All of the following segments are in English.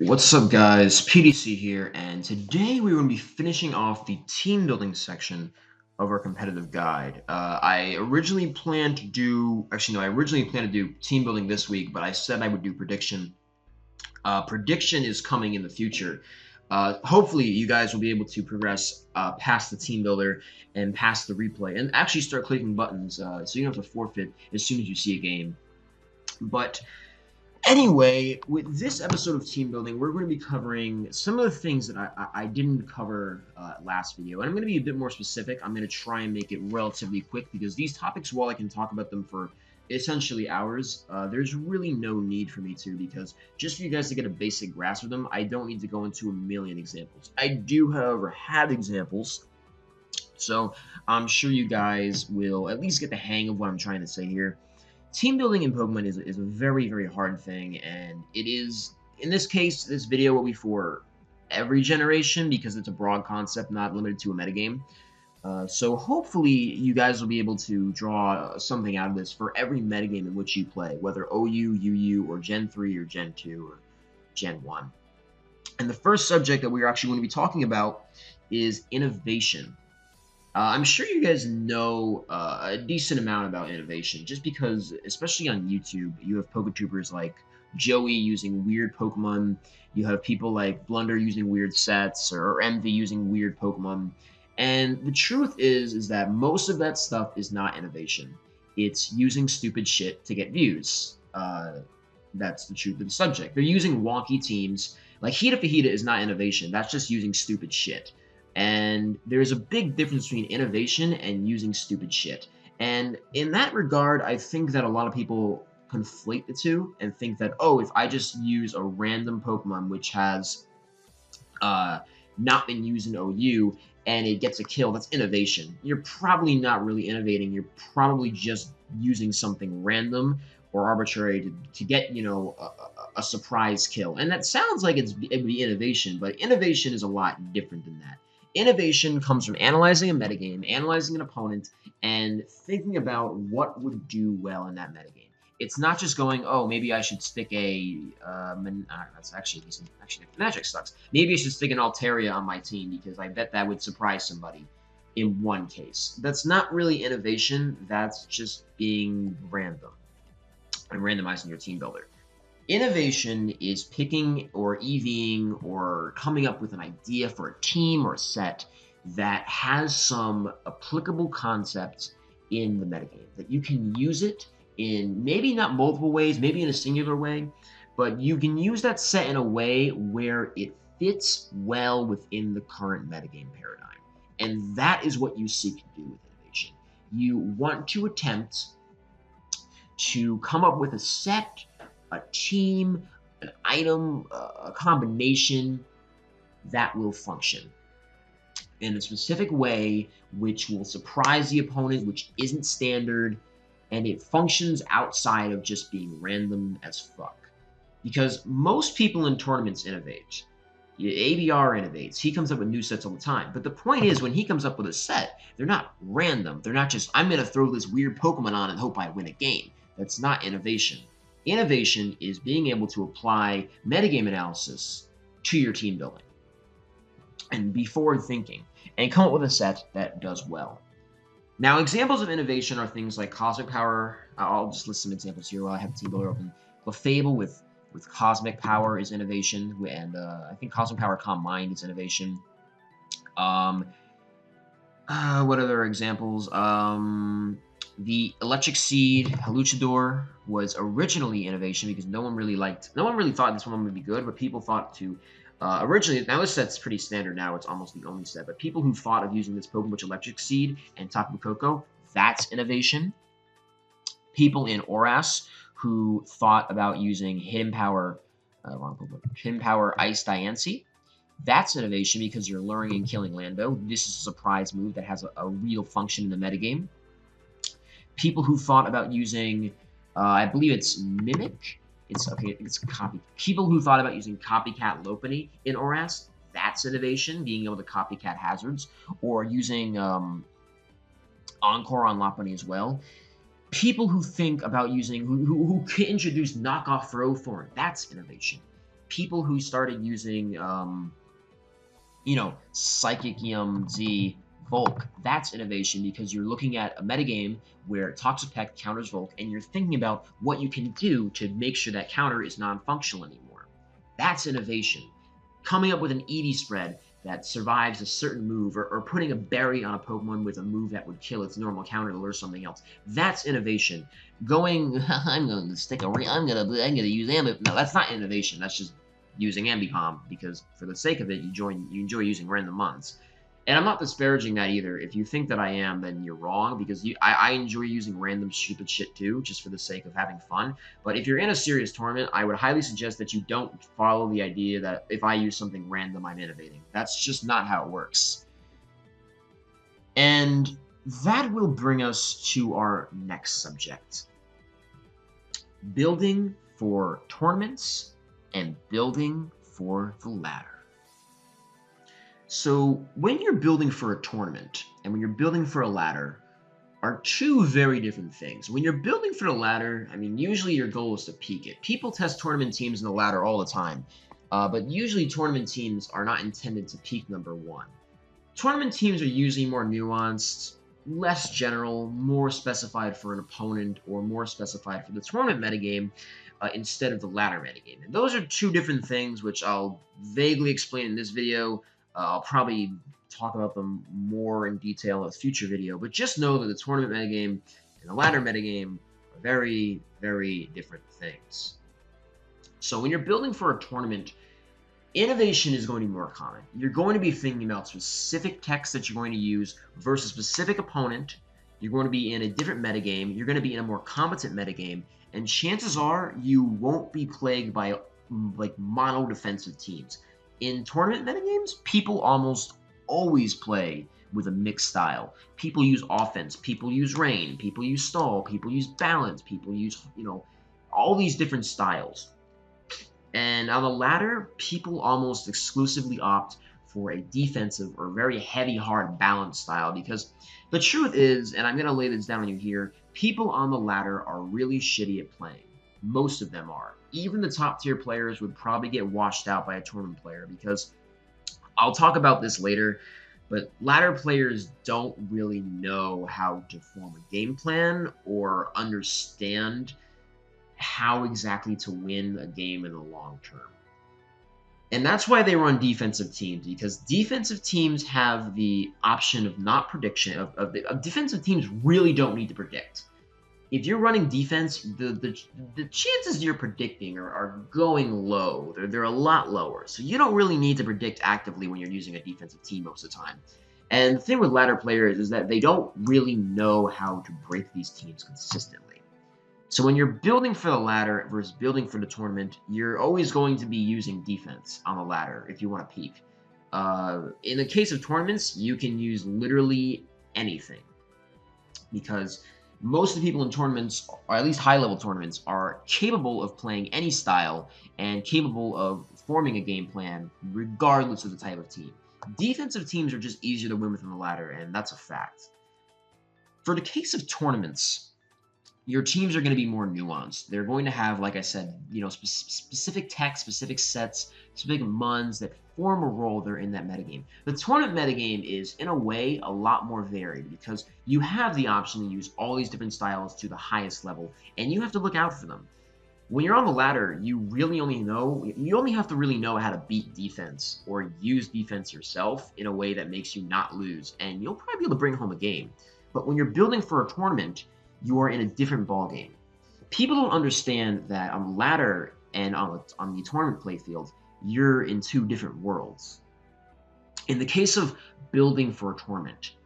What's up, guys? PDC here, and today we're going to be finishing off the team building section of our competitive guide. I originally planned to do, actually, no, I originally planned to do team building this week, but I said I would do prediction. Prediction is coming in the future. Hopefully, you guys will be able to progress past the team builder and past the replay, and actually start clicking buttons so you don't have to forfeit as soon as you see a game. But anyway, with this episode of team building, we're going to be covering some of the things that I didn't cover last video. And I'm going to be a bit more specific. I'm going to try and make it relatively quick because these topics, while I can talk about them for essentially hours, there's really no need for me to, because just for you guys to get a basic grasp of them, I don't need to go into a million examples. I do, however, have examples. So I'm sure you guys will at least get the hang of what I'm trying to say here. Team building in Pokemon is a very, very hard thing, and it is, in this case, this video will be for every generation because it's a broad concept, not limited to a metagame. So hopefully you guys will be able to draw something out of this for every metagame in which you play, whether OU, UU, or Gen 3, or Gen 2, or Gen 1. And the first subject that we're actually going to be talking about is innovation. I'm sure you guys know a decent amount about innovation, just because, especially on YouTube, you have PokeTubers like Joey using weird Pokemon. You have people like Blunder using weird sets, or Envy using weird Pokemon. And the truth is that most of that stuff is not innovation. It's using stupid shit to get views. That's the truth of the subject. They're using wonky teams. Like Hita Fajita is not innovation. That's just using stupid shit. And there's a big difference between innovation and using stupid shit. And in that regard, I think that a lot of people conflate the two and think that, oh, if I just use a random Pokemon which has not been used in OU and it gets a kill, that's innovation. You're probably not really innovating. You're probably just using something random or arbitrary to get, a surprise kill. And that sounds like it would be innovation, but innovation is a lot different than that. Innovation comes from analyzing a metagame, analyzing an opponent, and thinking about what would do well in that metagame. It's not just going, oh, maybe I should stick that's actually decent. Actually, Magic sucks. Maybe I should stick an Altaria on my team because I bet that would surprise somebody in one case. That's not really innovation. That's just being random and randomizing your team builder. Innovation is picking or EVing or coming up with an idea for a team or a set that has some applicable concepts in the metagame, that you can use it in maybe not multiple ways, maybe in a singular way, but you can use that set in a way where it fits well within the current metagame paradigm. And that is what you seek to do with innovation. You want to attempt to come up with a set, a team, an item, a combination that will function in a specific way, which will surprise the opponent, which isn't standard, and it functions outside of just being random as fuck. Because most people in tournaments innovate. ABR innovates. He comes up with new sets all the time. But the point is, when he comes up with a set, they're not random. They're not just, I'm going to throw this weird Pokemon on and hope I win a game. That's not innovation. Innovation is being able to apply metagame analysis to your team building and be forward thinking and come up with a set that does well. Now, examples of innovation are things like Cosmic Power. I'll just list some examples here while I have the team builder open. Clefable with Cosmic Power is innovation, and I think Cosmic Power Calm Mind is innovation. What other examples? The Electric Seed Luchador was originally innovation because no one really thought this one would be good, but people thought to originally, now this set's pretty standard now, it's almost the only set, but people who thought of using this Pokemon with Electric Seed and Tapu Koko, that's innovation. People in ORAS who thought about using Hidden Power, Hidden Power Ice Diancie, that's innovation because you're luring and killing Lando. This is a surprise move that has a real function in the metagame. People who thought about using, I believe it's Mimic. It's copy. People who thought about using Copycat Lopunny in ORAS, that's innovation, being able to copycat hazards, or using Encore on Lopunny as well. People who think about using, who introduce knockoff Ferrothorn, that's innovation. people who started using, Psychic Z Volk, that's innovation because you're looking at a metagame where Toxapex counters Volk, and you're thinking about what you can do to make sure that counter is non-functional anymore. That's innovation. Coming up with an EV spread that survives a certain move, or putting a berry on a Pokemon with a move that would kill its normal counter to lure something else. That's innovation. Going, I'm going to stick a I'm gonna use Ambipom. No, that's not innovation. That's just using Ambipom because for the sake of it, you enjoy using random mons. And I'm not disparaging that either. If you think that I am, then you're wrong because I enjoy using random stupid shit too, just for the sake of having fun. But if you're in a serious tournament, I would highly suggest that you don't follow the idea that if I use something random, I'm innovating. That's just not how it works. And that will bring us to our next subject. Building for tournaments and building for the ladder. So when you're building for a tournament and when you're building for a ladder are two very different things. When you're building for the ladder, I mean, usually your goal is to peak it. People test tournament teams in the ladder all the time, but usually tournament teams are not intended to peak number one. Tournament teams are usually more nuanced, less general, more specified for an opponent or more specified for the tournament metagame instead of the ladder metagame. And those are two different things which I'll vaguely explain in this video. I'll probably talk about them more in detail in a future video, but just know that the tournament metagame and the ladder metagame are very, very different things. So when you're building for a tournament, innovation is going to be more common. You're going to be thinking about specific techs that you're going to use versus a specific opponent. You're going to be in a different metagame. You're going to be in a more competent metagame, and chances are you won't be plagued by like mono defensive teams. In tournament metagames, people almost always play with a mixed style. People use offense, people use rain, people use stall, people use balance, people use, all these different styles. And on the ladder, people almost exclusively opt for a defensive or very heavy, hard balance style because the truth is, and I'm going to lay this down on you here, people on the ladder are really shitty at playing. Most of them are. Even the top tier players would probably get washed out by a tournament player because I'll talk about this later, but ladder players don't really know how to form a game plan or understand how exactly to win a game in the long term. And that's why they run defensive teams, because defensive teams have the option of not prediction. Defensive teams really don't need to predict. If you're running defense, the chances you're predicting are going low. They're a lot lower. So you don't really need to predict actively when you're using a defensive team most of the time. And the thing with ladder players is that they don't really know how to break these teams consistently. So when you're building for the ladder versus building for the tournament, you're always going to be using defense on the ladder if you want to peak. In the case of tournaments, you can use literally anything because most of the people in tournaments, or at least high-level tournaments, are capable of playing any style and capable of forming a game plan regardless of the type of team. Defensive teams are just easier to win within the ladder, and that's a fact. For the case of tournaments, your teams are going to be more nuanced. They're going to have, like I said, specific tech, specific sets, specific mons that form a role there in that metagame. The tournament metagame is, in a way, a lot more varied because you have the option to use all these different styles to the highest level, and you have to look out for them. When you're on the ladder, you only have to really know how to beat defense or use defense yourself in a way that makes you not lose, and you'll probably be able to bring home a game. But when you're building for a tournament, you are in a different ballgame. People don't understand that on the ladder and on the tournament playfield, you're in two different worlds. In the case of building for a tournament,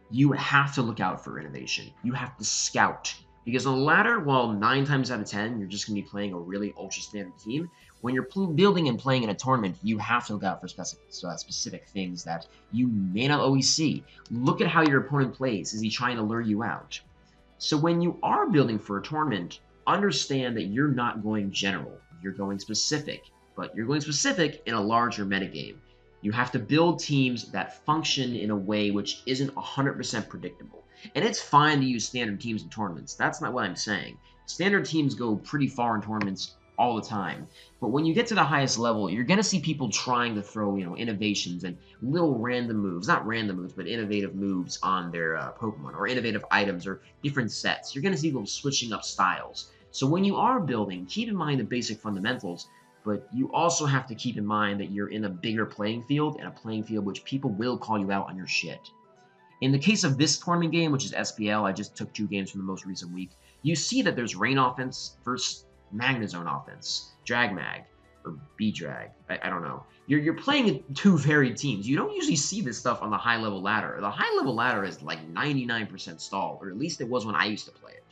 you have to look out for innovation. You have to scout. Because on the ladder, while 9 times out of 10, you're just going to be playing a really ultra-standard team, when you're building and playing in a tournament, you have to look out for specific things that you may not always see. Look at how your opponent plays. Is he trying to lure you out? So when you are building for a tournament, understand that you're not going general. You're going specific, but you're going specific in a larger metagame. You have to build teams that function in a way which isn't 100% predictable. And it's fine to use standard teams in tournaments. That's not what I'm saying. Standard teams go pretty far in tournaments all the time. But when you get to the highest level, you're going to see people trying to throw, innovations and little random moves, not random moves, but innovative moves on their Pokemon, or innovative items or different sets. You're going to see people switching up styles. So when you are building, keep in mind the basic fundamentals, but you also have to keep in mind that you're in a bigger playing field, and a playing field which people will call you out on your shit. In the case of this tournament game, which is SPL, I just took 2 games from the most recent week, you see that there's Rain offense versus Magnezone offense, Drag Mag, or B-Drag, I don't know. You're playing 2 varied teams. You don't usually see this stuff on the high-level ladder. The high-level ladder is like 99% stall, or at least it was when I used to play it.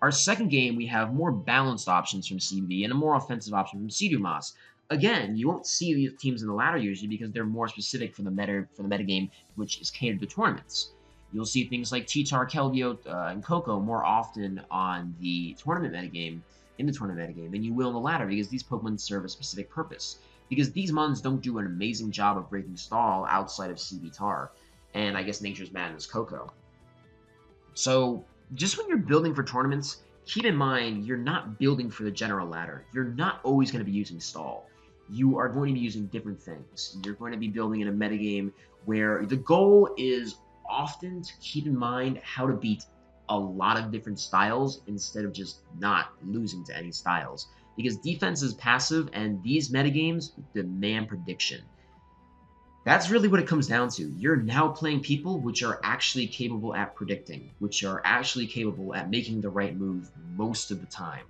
Our second game, we have more balanced options from CB and a more offensive option from Seadumas. Again, you won't see these teams in the ladder usually because they're more specific for the meta game, which is catered to tournaments. You'll see things like T-Tar, Keldeo, and Coco more often on the tournament metagame, than you will in the ladder, because these Pokemon serve a specific purpose. Because these Mons don't do an amazing job of breaking stall outside of CB-Tar, and I guess Nature's Madness Coco. So, just when you're building for tournaments, keep in mind you're not building for the general ladder. You're not always going to be using stall. You are going to be using different things. You're going to be building in a metagame where the goal is often to keep in mind how to beat a lot of different styles instead of just not losing to any styles. Because defense is passive, and these metagames demand prediction. That's really what it comes down to. You're now playing people which are actually capable at predicting, which are actually capable at making the right move most of the time.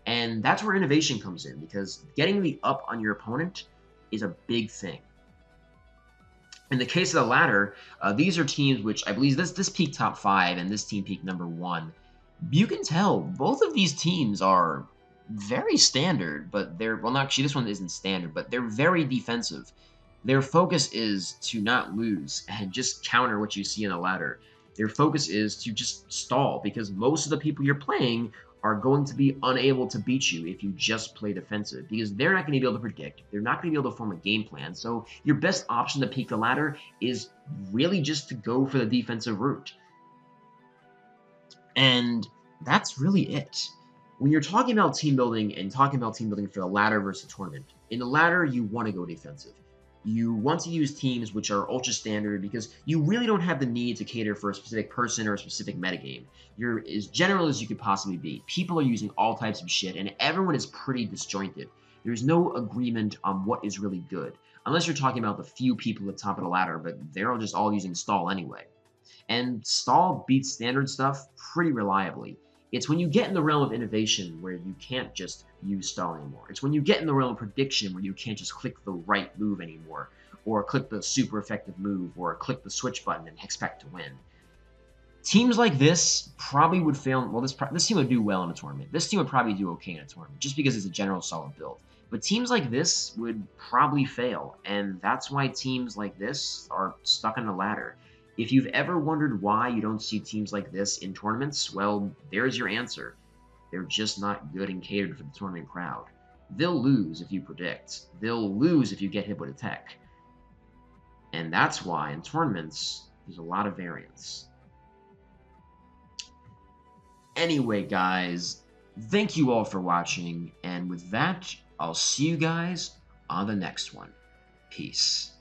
And that's where innovation comes in, because getting the up on your opponent is a big thing. In the case of the ladder, these are teams which I believe this peaked top 5 and this team peaked number 1. You can tell both of these teams are very standard, but they're, well, not actually, this one isn't standard, but they're very defensive. Their focus is to not lose and just counter what you see in the ladder. Their focus is to just stall, because most of the people you're playing are going to be unable to beat you if you just play defensive, because they're not going to be able to predict. They're not going to be able to form a game plan. So your best option to peak the ladder is really just to go for the defensive route. And that's really it. When you're talking about team building and talking about team building for the ladder versus tournament, in the ladder, you want to go defensive. You want to use teams which are ultra standard, because you really don't have the need to cater for a specific person or a specific metagame. You're as general as you could possibly be. People are using all types of shit, and everyone is pretty disjointed. There's no agreement on what is really good, unless you're talking about the few people at the top of the ladder, but they're just all using stall anyway. And stall beats standard stuff pretty reliably. It's when you get in the realm of innovation where you can't just use stall anymore. It's when you get in the realm of prediction where you can't just click the right move anymore, or click the super effective move, or click the switch button and expect to win. Teams like this probably would fail. Well, this team would do well in a tournament. This team would probably do okay in a tournament, just because it's a general solid build. But teams like this would probably fail, and that's why teams like this are stuck on the ladder. If you've ever wondered why you don't see teams like this in tournaments, well, there's your answer. They're just not good and catered for the tournament crowd. They'll lose if you predict. They'll lose if you get hit with a tech. And that's why in tournaments, there's a lot of variance. Anyway, guys, thank you all for watching, and with that, I'll see you guys on the next one. Peace.